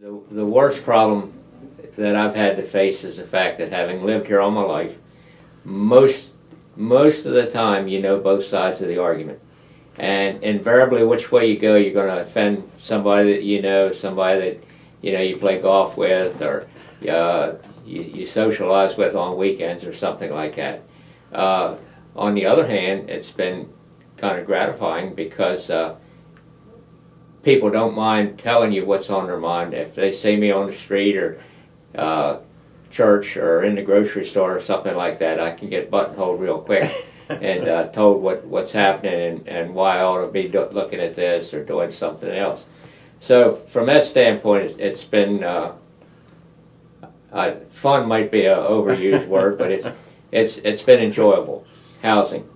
The worst problem that I've had to face is the fact that, having lived here all my life, most of the time you know both sides of the argument, and invariably which way you go, you're going to offend somebody that you know, somebody that you play golf with, or you socialize with on weekends or something like that. On the other hand, it's been kind of gratifying because people don't mind telling you what's on their mind. If they see me on the street or church or in the grocery store or something like that, I can get buttonholed real quick and told what's happening and why I ought to be looking at this or doing something else. So from that standpoint, it's been fun might be an overused word, but it's been enjoyable. Housing,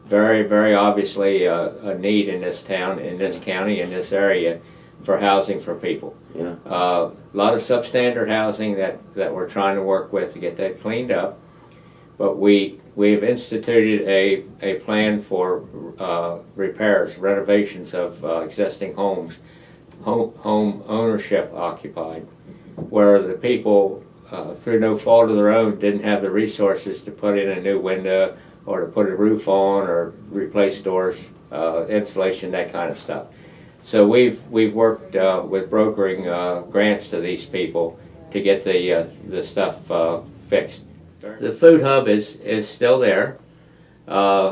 very, very obviously a need in this town, in this county, in this area for housing for people. Yeah. A lot of substandard housing that we're trying to work with to get that cleaned up. But we've instituted a plan for repairs, renovations of existing homes, home ownership occupied, where the people, through no fault of their own, didn't have the resources to put in a new window or to put a roof on or replace doors, insulation, that kind of stuff. So we've worked with brokering grants to these people to get the stuff fixed. The food hub is still there. We're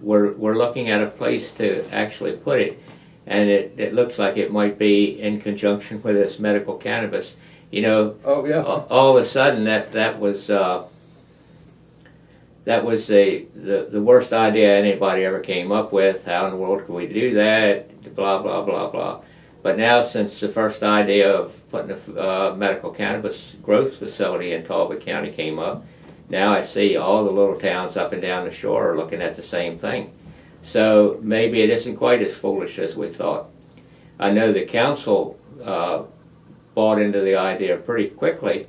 looking at a place to actually put it, and it looks like it might be in conjunction with this medical cannabis. Oh yeah. All of a sudden that was the worst idea anybody ever came up with. How in the world could we do that? Blah, blah, blah, blah. But now, since the first idea of putting a medical cannabis growth facility in Talbot County came up, now I see all the little towns up and down the shore are looking at the same thing. So maybe it isn't quite as foolish as we thought. I know the council bought into the idea pretty quickly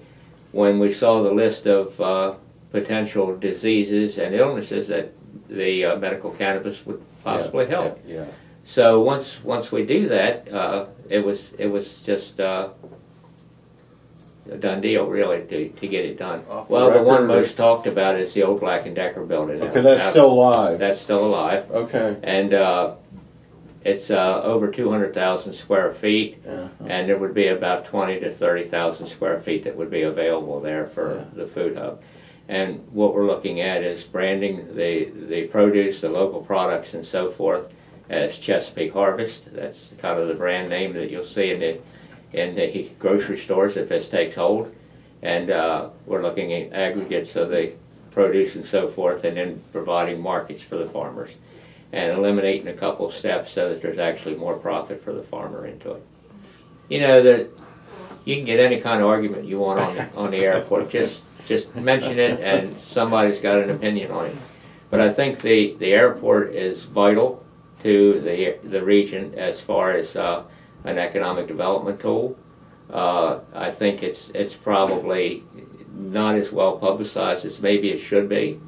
when we saw the list of potential diseases and illnesses that the medical cannabis would possibly help. Yeah. So once we do that, it was just a done deal, really, to get it done. Well, the one most talked about is the old Black & Decker building. Okay, that's still alive. That's still alive. Okay. And it's over 200,000 square feet, and there would be about 20 to 30,000 square feet that would be available there for the food hub. And what we're looking at is branding the produce, the local products, and so forth as Chesapeake Harvest. That's kind of the brand name that you'll see in the grocery stores if this takes hold. And we're looking at aggregates of the produce and so forth, and then providing markets for the farmers and eliminating a couple of steps so that there's actually more profit for the farmer into it. You can get any kind of argument you want on the airport. Just mention it and somebody's got an opinion on it. But I think the airport is vital to the region as far as an economic development tool. I think it's probably not as well publicized as maybe it should be.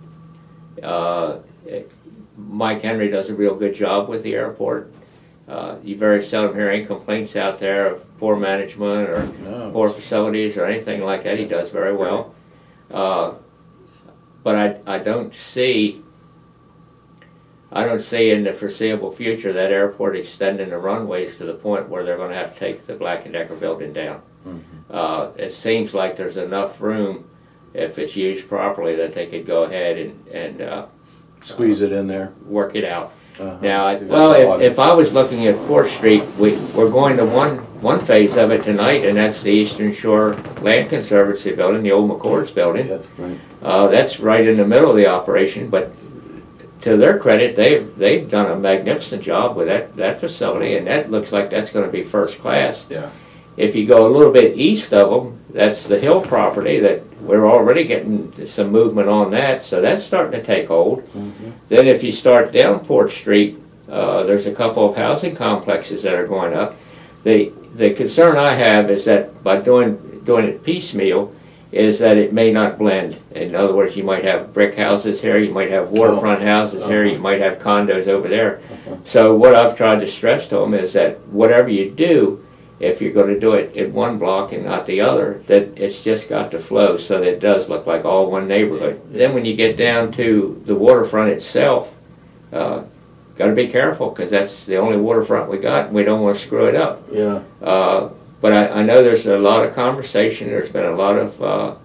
Mike Henry does a real good job with the airport. You very seldom hear any complaints out there of poor management or poor facilities or anything like that. He does very well. But I don't see in the foreseeable future that airport extending the runways to the point where they're going to have to take the Black & Decker building down. Mm-hmm. It seems like there's enough room, if it's used properly, that they could go ahead and squeeze it in there, work it out. Now, if I was looking at Port Street, we're going to one phase of it tonight, and that's the Eastern Shore Land Conservancy building, the old McCord's building. Yeah, right. That's right in the middle of the operation, but to their credit, they've done a magnificent job with that facility, and that looks like that's going to be first class. Yeah. If you go a little bit east of them, that's the Hill property that we're already getting some movement on that, so that's starting to take hold. Mm-hmm. Then if you start down Port Street, there's a couple of housing complexes that are going up. The concern I have is that by doing it piecemeal, is that it may not blend. In other words, you might have brick houses here, you might have waterfront houses here, you might have condos over there. So what I've tried to stress to them is that whatever you do, if you're going to do it in one block and not the other, that it's just got to flow so that it does look like all one neighborhood. Then when you get down to the waterfront itself, got to be careful because that's the only waterfront we got, and we don't want to screw it up. Yeah. But I know there's a lot of conversation. There's been a lot of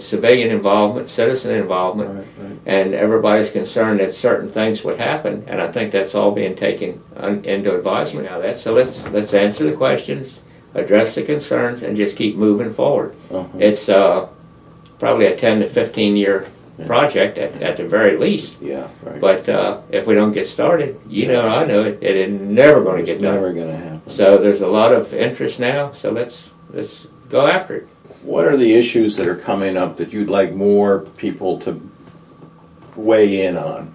civilian involvement, citizen involvement, right. And everybody's concerned that certain things would happen, and I think that's all being taken into advisement now. So let's answer the questions, address the concerns, and just keep moving forward. It's probably a 10 to 15 year project at the very least. Yeah, right. But if we don't get started, I know it is never going to get done. Never going to happen. So there's a lot of interest now. So let's go after it. What are the issues that are coming up that you'd like more people to weigh in on?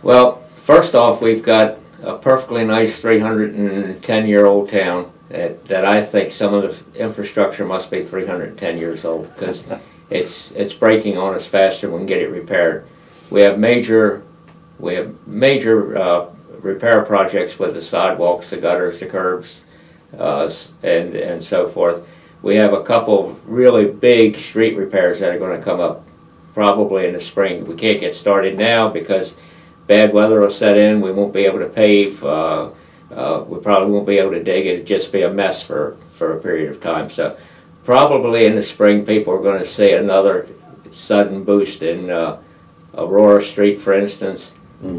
Well, first off, we've got a perfectly nice 310-year-old town that I think some of the infrastructure must be 310 years old because it's breaking on us faster than we can get it repaired. We have major repair projects with the sidewalks, the gutters, the curbs, and so forth. We have a couple of really big street repairs that are going to come up probably in the spring. We can't get started now because bad weather will set in. We won't be able to pave. We probably won't be able to dig. It'll just be a mess for a period of time. So probably in the spring people are going to see another sudden boost in Aurora Street, for instance,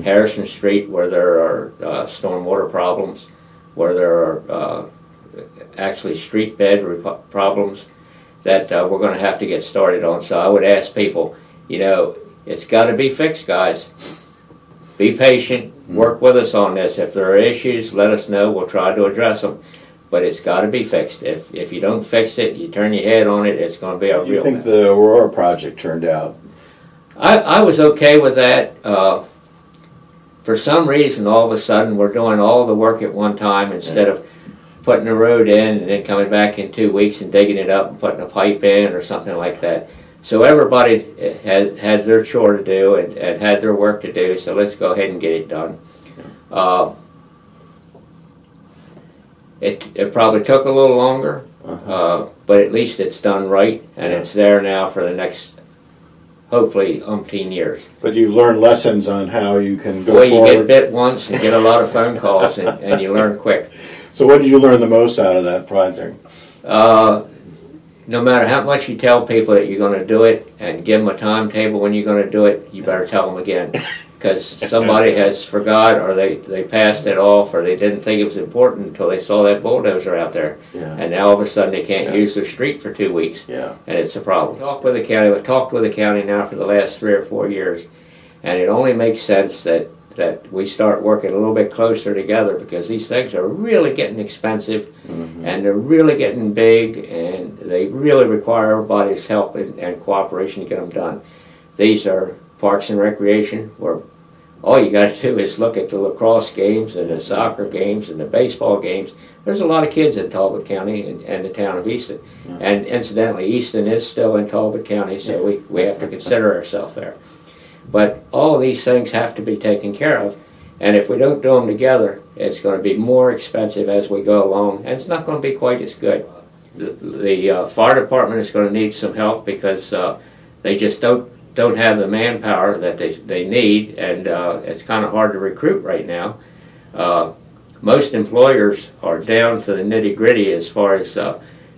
Harrison Street, where there are stormwater problems, where there are actually street bed problems that we're going to have to get started on. So I would ask people, it's got to be fixed, guys. Be patient, work with us on this. If there are issues, let us know. We'll try to address them. But it's got to be fixed. If you don't fix it, you turn your head on it, it's going to be a real mess. How do you think the Aurora project turned out? I was okay with that. For some reason, all of a sudden, we're doing all the work at one time instead of putting the road in and then coming back in 2 weeks and digging it up and putting a pipe in or something like that. So everybody has their chore to do and had their work to do, so let's go ahead and get it done. It probably took a little longer, but at least it's done right, and it's there now for the next, hopefully, umpteen years. But you learn lessons on how you can go forward. Well, you get bit once and get a lot of phone calls, and you learn quick. So what did you learn the most out of that project? No matter how much you tell people that you're going to do it and give them a timetable when you're going to do it, you better tell them again. Because somebody has forgot, or they passed it off, or they didn't think it was important until they saw that bulldozer out there. Yeah. And now all of a sudden they can't use their street for 2 weeks. Yeah. And it's a problem. We've talked with the county now for the last 3 or 4 years, and it only makes sense that we start working a little bit closer together because these things are really getting expensive and they're really getting big and they really require everybody's help and cooperation to get them done. These are parks and recreation where all you got to do is look at the lacrosse games and the soccer games and the baseball games. There's a lot of kids in Talbot County and the town of Easton. And incidentally, Easton is still in Talbot County, so we have to consider ourselves there. But all of these things have to be taken care of, and if we don't do them together, it's going to be more expensive as we go along, and it's not going to be quite as good. The fire department is going to need some help because they just don't have the manpower that they need, and it's kind of hard to recruit right now. Most employers are down to the nitty-gritty as far as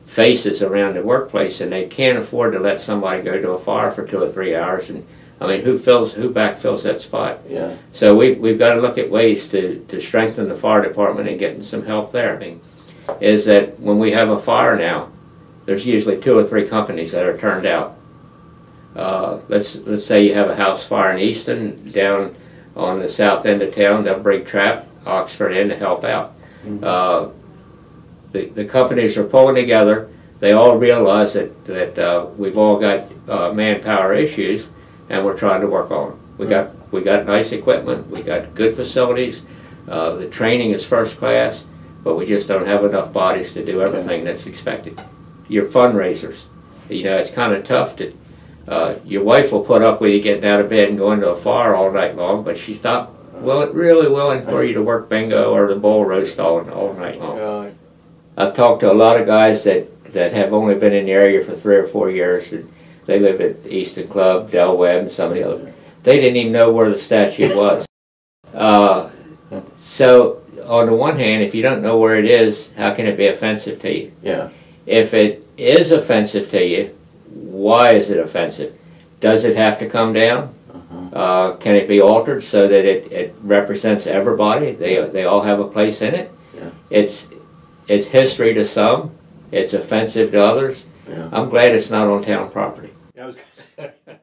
faces around the workplace, and they can't afford to let somebody go to a fire for 2 or 3 hours. And I mean, who backfills that spot? Yeah. So we've got to look at ways to strengthen the fire department and getting some help there. I mean, is that when we have a fire now, there's usually 2 or 3 companies that are turned out. Let's say you have a house fire in Easton, down on the south end of town, they'll bring Trap, Oxford in to help out. The companies are pulling together. They all realize that we've all got manpower issues, and we're trying to work on them. We got nice equipment, we got good facilities, the training is first class, but we just don't have enough bodies to do everything that's expected. Your fundraisers, it's kind of tough to. Your wife will put up with you getting out of bed and going to a fire all night long, but she's not Well, it really willing for you to work bingo or the bull roast all night long. I've talked to a lot of guys that have only been in the area for 3 or 4 years. And they live at Easton Club, Del Webb, and some of the others. They didn't even know where the statue was. So, on the one hand, if you don't know where it is, how can it be offensive to you? Yeah. If it is offensive to you, why is it offensive? Does it have to come down? Can it be altered so that it represents everybody? They all have a place in it. Yeah. It's history to some. It's offensive to others. Yeah. I'm glad it's not on town property. Yeah, I was gonna say.